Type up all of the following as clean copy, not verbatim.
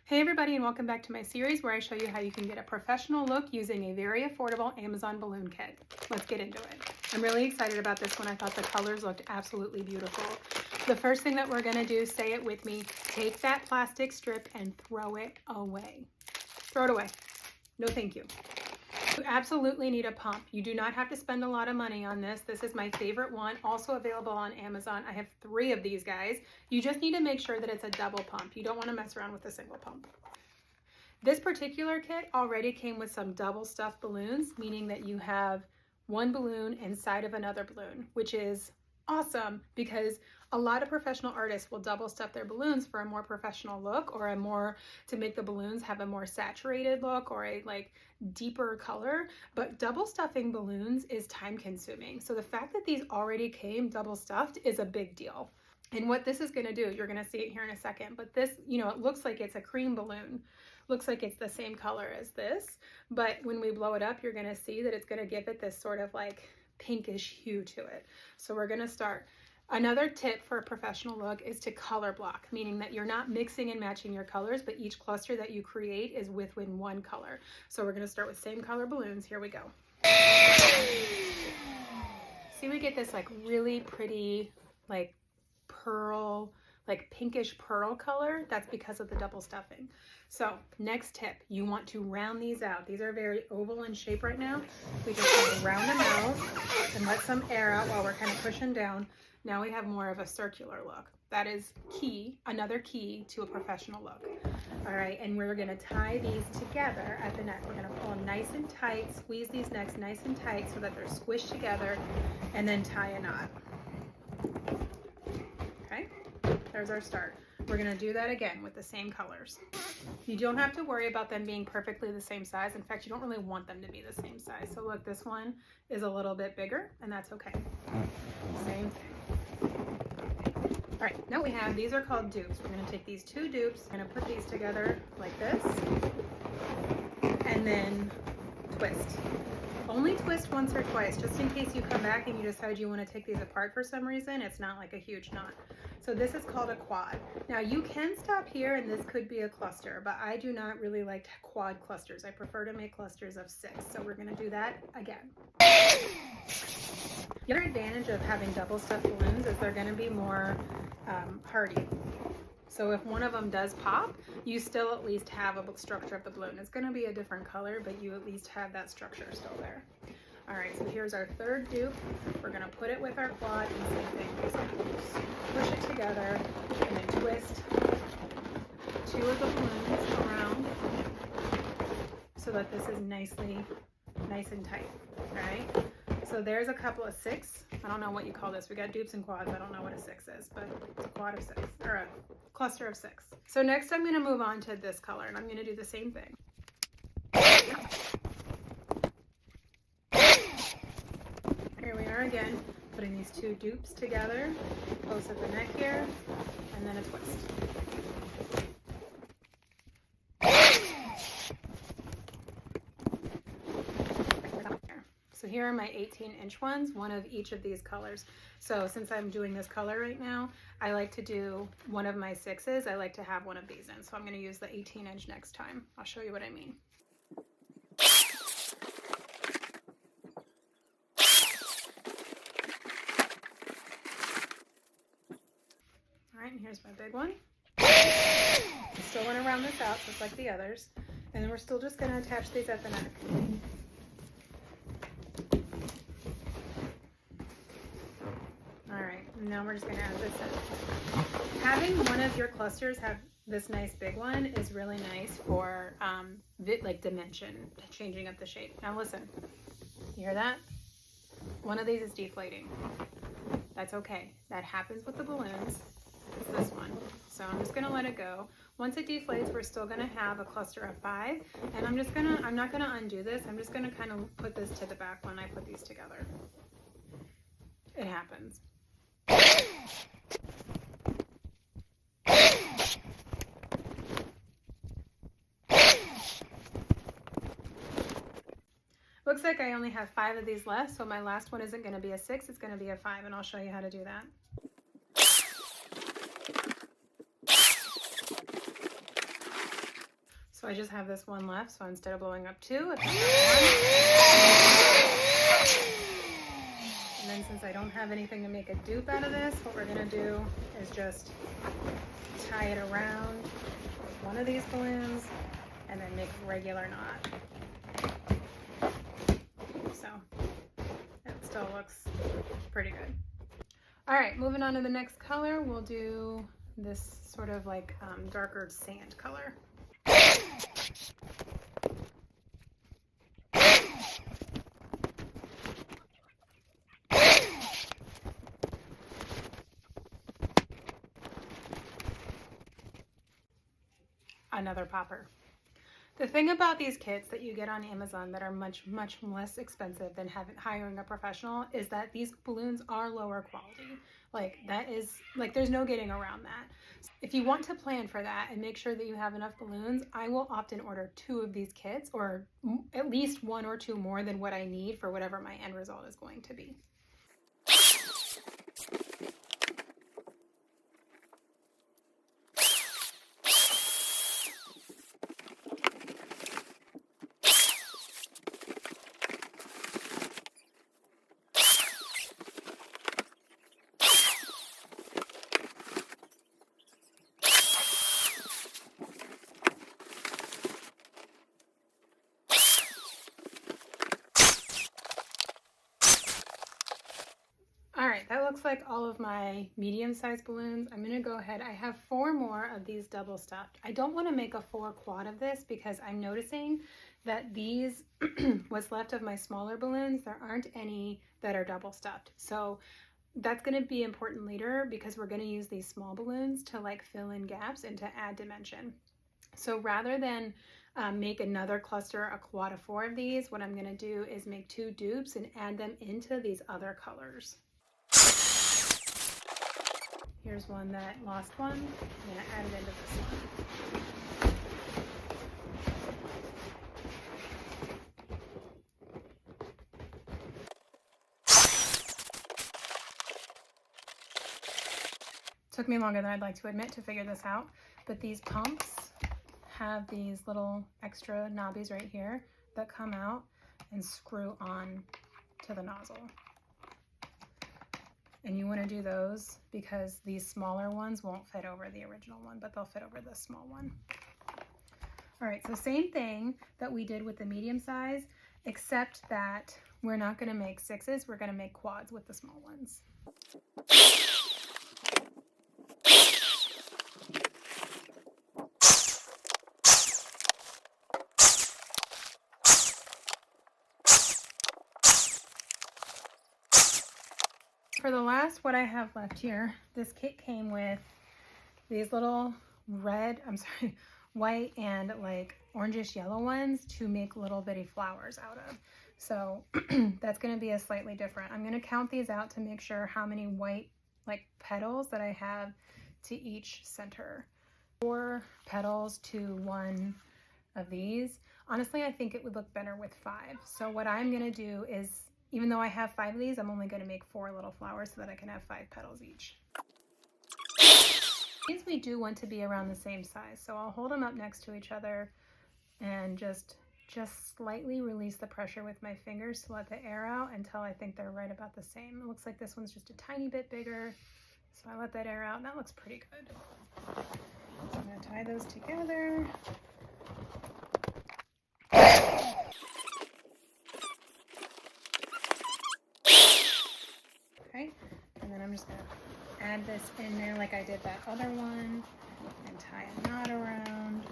Hey everybody, and welcome back to my series where I show you how you can get a professional look using a very affordable Amazon balloon kit. Let's get into it. I'm really excited about this one. I thought the colors looked absolutely beautiful. The first thing that we're going to do, say it with me, take that plastic strip and throw it away. Throw it away. No thank you. You absolutely need a pump. You do not have to spend a lot of money on this. This is my favorite one, also available on Amazon. I have 3 of these guys. You just need to make sure that it's a double pump. You don't want to mess around with a single pump. This particular kit already came with some double stuffed balloons, meaning that you have one balloon inside of another balloon, which is awesome because a lot of professional artists will double stuff their balloons for a more professional look, or to make the balloons have a more saturated look or a deeper color. But double stuffing balloons is time consuming. So the fact that these already came double stuffed is a big deal. And what this is going to do, you're going to see it here in a second, but this, it looks like it's a cream balloon. Looks like it's the same color as this, but when we blow it up, you're going to see that it's going to give it this sort of pinkish hue to it. So we're going to start. Another tip for a professional look is to color block, meaning that you're not mixing and matching your colors, but each cluster that you create is within one color. So we're going to start with same color balloons. Here we go. See, we get this really pretty pearl, pinkish pearl color. That's because of the double stuffing. So next tip, you want to round these out. These are very oval in shape right now. We just want to round them out and let some air out while we're kind of pushing down. Now we have more of a circular look. That is key, another key to a professional look. All right, and we're gonna tie these together at the neck. We're gonna pull them nice and tight, squeeze these necks nice and tight so that they're squished together, and then tie a knot. Okay, there's our start. We're gonna do that again with the same colors. You don't have to worry about them being perfectly the same size. In fact, you don't really want them to be the same size. So look, this one is a little bit bigger, and that's okay. Same thing. All right, now we have, these are called dupes. We're gonna take these 2 dupes, we're gonna put these together like this, and then twist. Only twist once or twice, just in case you come back and you decide you want to take these apart for some reason. It's not like a huge knot. So this is called a quad. Now you can stop here and this could be a cluster, but I do not really like quad clusters. I prefer to make clusters of 6. So we're going to do that again. The other advantage of having double stuffed balloons is they're going to be more hardy. So if one of them does pop, you still at least have a structure of the balloon. It's going to be a different color, but you at least have that structure still there. All right, so here's our 3rd dupe. We're going to put it with our quad and same thing. Just push it together and then twist 2 of the balloons around so that this is nice and tight. All right. So there's a couple of 6. I don't know what you call this. We got dupes and quads. I don't know what a 6 is, but it's a quad of 6, or a cluster of 6. So next I'm going to move on to this color, and I'm going to do the same thing. Here we are again, putting these 2 dupes together, close at the neck here, and then a twist. So here are my 18-inch ones, one of each of these colors. So since I'm doing this color right now, I like to do one of my 6s. I like to have one of these in. So I'm going to use the 18-inch next time. I'll show you what I mean. All right, and here's my big one. Still want to round this out just like the others. And then we're still just going to attach these at the neck. Now we're just going to add this in. Having one of your clusters have this nice big one is really nice for dimension, changing up the shape. Now listen, you hear that? One of these is deflating. That's okay. That happens with the balloons. It's this one. So I'm just going to let it go. Once it deflates, we're still going to have a cluster of 5. And I'm not going to undo this. I'm just going to kind of put this to the back when I put these together. It happens. Looks like I only have 5 of these left, so my last one isn't going to be a 6, it's going to be a 5, and I'll show you how to do that. So I just have this one left, so instead of blowing up 2, it's one. And then since I don't have anything to make a dupe out of this, what we're gonna do is just tie it around with one of these balloons and then make a regular knot. So it still looks pretty good. All right, moving on to the next color, we'll do this sort of like darker sand color. Another popper. The thing about these kits that you get on Amazon that are much less expensive than hiring a professional is that these balloons are lower quality. Like that is, like there's no getting around that. If you want to plan for that and make sure that you have enough balloons, I will often order 2 of these kits, or at least 1 or 2 more than what I need for whatever my end result is going to be. All right, that looks like all of my medium-sized balloons. I'm gonna go ahead, I have 4 more of these double stuffed. I don't wanna make a 4 quad of this because I'm noticing that these, what's left of my smaller balloons, there aren't any that are double stuffed. So that's gonna be important later because we're gonna use these small balloons to like fill in gaps and to add dimension. So rather than make another cluster, a quad of 4 of these, what I'm gonna do is make 2 dupes and add them into these other colors. Here's one that lost one. I'm gonna add it into this one. Took me longer than I'd like to admit to figure this out, but these pumps have these little extra knobbies right here that come out and screw on to the nozzle. And you want to do those because these smaller ones won't fit over the original one, but they'll fit over this small one. All right, so same thing that we did with the medium size, except that we're not going to make 6s, we're going to make quads with the small ones. For the last, what I have left here, this kit came with these little white and like orangish yellow ones to make little bitty flowers out of. So that's going to be a slightly different. I'm going to count these out to make sure how many white like petals that I have to each center. 4 petals to 1 of these. Honestly, I think it would look better with 5. So what I'm going to do is, even though I have 5 of these, I'm only going to make 4 little flowers so that I can have 5 petals each. These we do want to be around the same size, so I'll hold them up next to each other and just slightly release the pressure with my fingers to let the air out until I think they're right about the same. It looks like this one's just a tiny bit bigger, so I let that air out, and that looks pretty good. So I'm going to tie those together. Okay, and then I'm just going to add this in there like I did that other one and tie a knot around.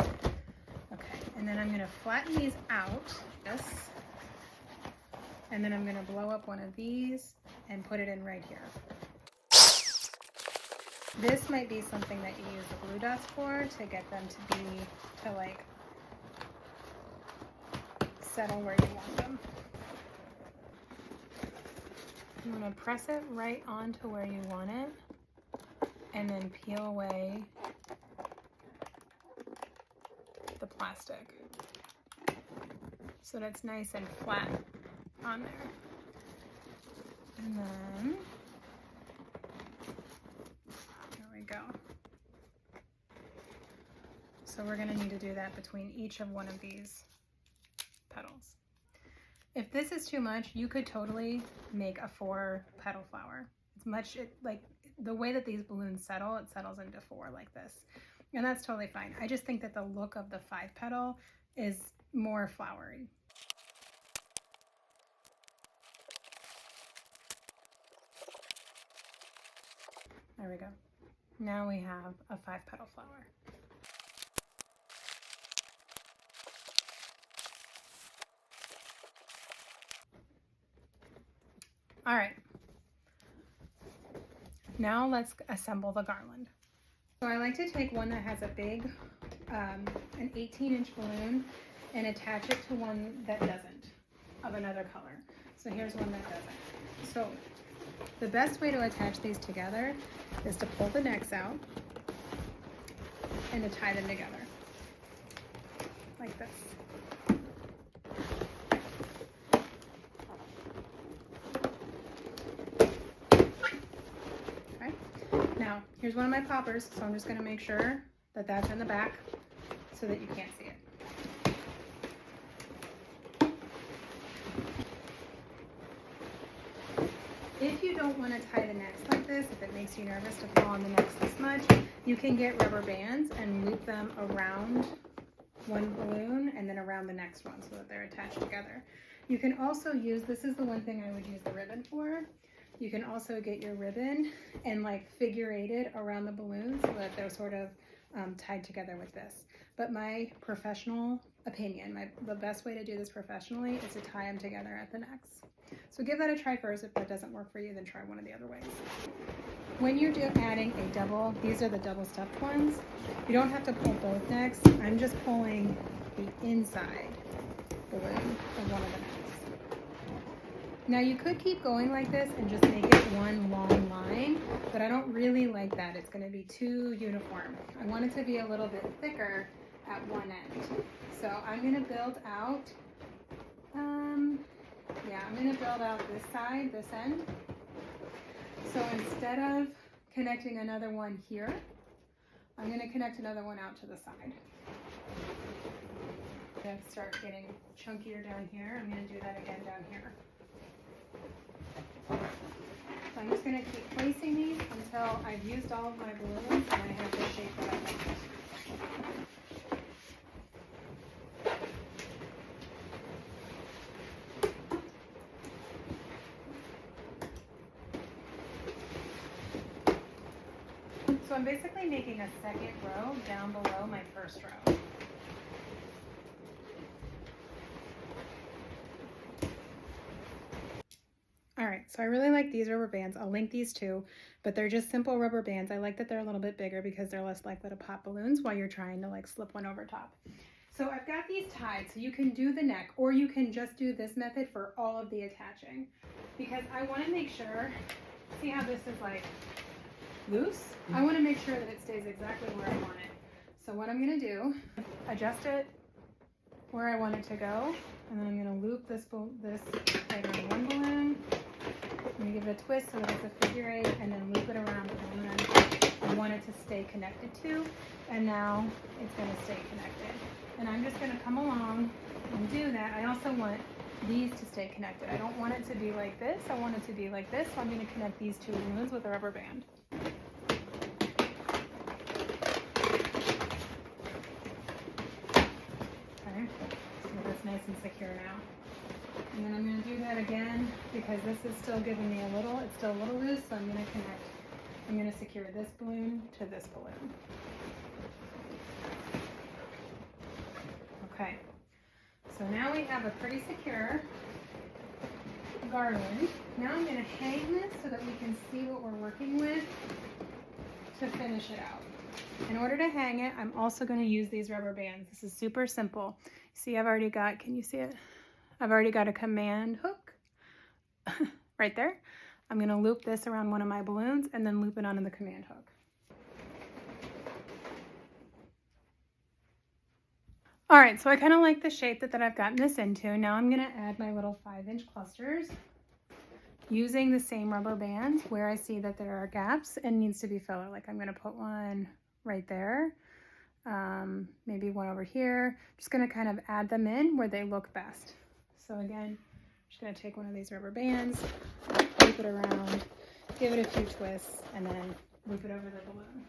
Okay, and then I'm going to flatten these out, and then I'm going to blow up one of these and put it in right here. This might be something that you use the glue dots for, to get them to like settle where you want them. I'm going to press it right onto where you want it and then peel away the plastic so that it's nice and flat on there. And then, there we go. So we're gonna need to do that between each of one of these petals. If this is too much, you could totally make a 4-petal flower. It's much, like the way that these balloons settle, it settles into 4 like this. And that's totally fine. I just think that the look of the 5-petal is more flowery. There we go. Now we have a 5-petal flower. All right. Now let's assemble the garland. So I like to take one that has a big, an 18-inch balloon and attach it to one that doesn't, of another color. So here's one that doesn't. So the best way to attach these together is to pull the necks out and to tie them together, like this. Now, here's one of my poppers, so I'm just going to make sure that that's in the back so that you can't see it. If you don't want to tie the necks like this, if it makes you nervous to pull on the necks this much, you can get rubber bands and loop them around one balloon and then around the next one so that they're attached together. You can also use, this is the one thing I would use the ribbon for. You can also get your ribbon and like figure eight it around the balloon so that they're sort of tied together with this. But my professional opinion, the best way to do this professionally is to tie them together at the necks. So give that a try first. If that doesn't work for you, then try one of the other ways. When you're adding a double, these are the double stuffed ones, you don't have to pull both necks. I'm just pulling the inside balloon of one of the necks. Now you could keep going like this and just make it one long line, but I don't really like that. It's going to be too uniform. I want it to be a little bit thicker at one end. So I'm going to build out, I'm going to build out this side, this end. So instead of connecting another one here, I'm going to connect another one out to the side. I'm going to start getting chunkier down here. I'm going to do that again down here. So I'm just going to keep placing these until I've used all of my balloons and I have the shape that I want. So I'm basically making a second row down below my first row. All right, so I really like these rubber bands. I'll link these too, but they're just simple rubber bands. I like that they're a little bit bigger because they're less likely to pop balloons while you're trying to like slip one over top. So I've got these tied, so you can do the neck or you can just do this method for all of the attaching because I want to make sure, see how this is like loose? I want to make sure that it stays exactly where I want it. So what I'm going to do, adjust it where I want it to go, and then I'm going to loop this right around one balloon. I'm going to give it a twist so that it's a figure eight, and then loop it around the balloon I want it to stay connected to, and now it's going to stay connected. And I'm just going to come along and do that. I also want these to stay connected. I don't want it to be like this. I want it to be like this, so I'm going to connect these two balloons with a rubber band. Okay, so that's nice and secure now. And then I'm going to do that again because this is still giving me a little, it's still a little loose, so I'm going to connect, I'm going to secure this balloon to this balloon. Okay, so now we have a pretty secure garland. Now I'm going to hang this so that we can see what we're working with to finish it out. In order to hang it, I'm also going to use these rubber bands. This is super simple. See, I've already got, can you see it? I've already got a command hook right there. I'm going to loop this around one of my balloons and then loop it onto the command hook. All right, so I kind of like the shape that I've gotten this into. Now I'm going to add my little 5-inch clusters using the same rubber bands where I see that there are gaps and needs to be filler. Like I'm going to put one right there. maybe one over here. Just gonna kind of add them in where they look best. So again, just gonna take one of these rubber bands, loop it around, give it a few twists, and then loop it over the balloon.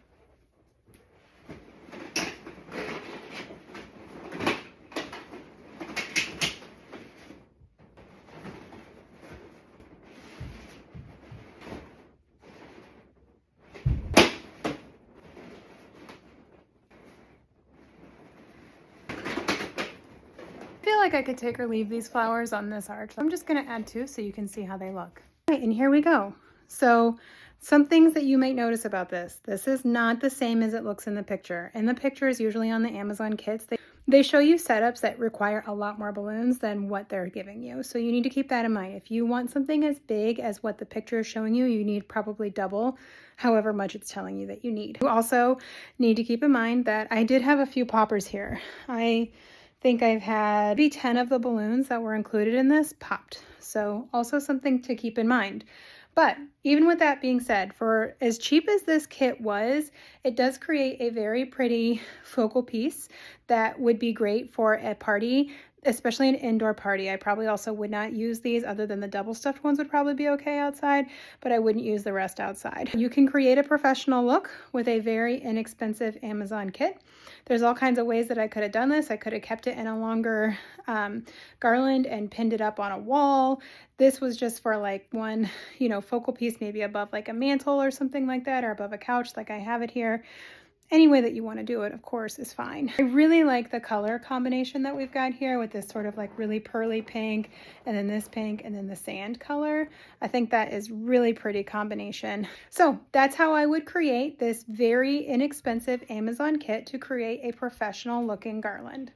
I feel like I could take or leave these flowers on this arch. I'm just going to add two so you can see how they look. All right, and here we go. So some things that you might notice about this. This is not the same as it looks in the picture. In the pictures, usually on the Amazon kits, they show you setups that require a lot more balloons than what they're giving you. So you need to keep that in mind. If you want something as big as what the picture is showing you, you need probably double however much it's telling you that you need. You also need to keep in mind that I did have a few poppers here. I think I've had maybe 10 of the balloons that were included in this popped. So also something to keep in mind. But even with that being said, for as cheap as this kit was, it does create a very pretty focal piece that would be great for a party, especially an indoor party. I probably also would not use these other than the double stuffed ones would probably be okay outside, but I wouldn't use the rest outside. You can create a professional look with a very inexpensive Amazon kit. There's all kinds of ways that I could have done this. I could have kept it in a longer garland and pinned it up on a wall. This was just for like one, focal piece, maybe above like a mantle or something like that, or above a couch like I have it here. Any way that you want to do it, of course, is fine. I really like the color combination that we've got here with this sort of like really pearly pink and then this pink and then the sand color. I think that is really pretty combination. So that's how I would create this very inexpensive Amazon kit to create a professional looking garland.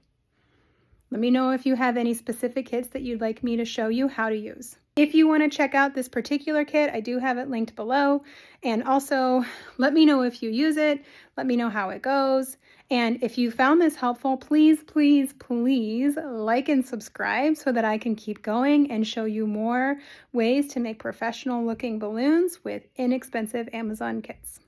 Let me know if you have any specific kits that you'd like me to show you how to use. If you want to check out this particular kit, I do have it linked below. And also let me know if you use it. Let me know how it goes. And if you found this helpful, please, please, please like and subscribe so that I can keep going and show you more ways to make professional looking balloons with inexpensive Amazon kits.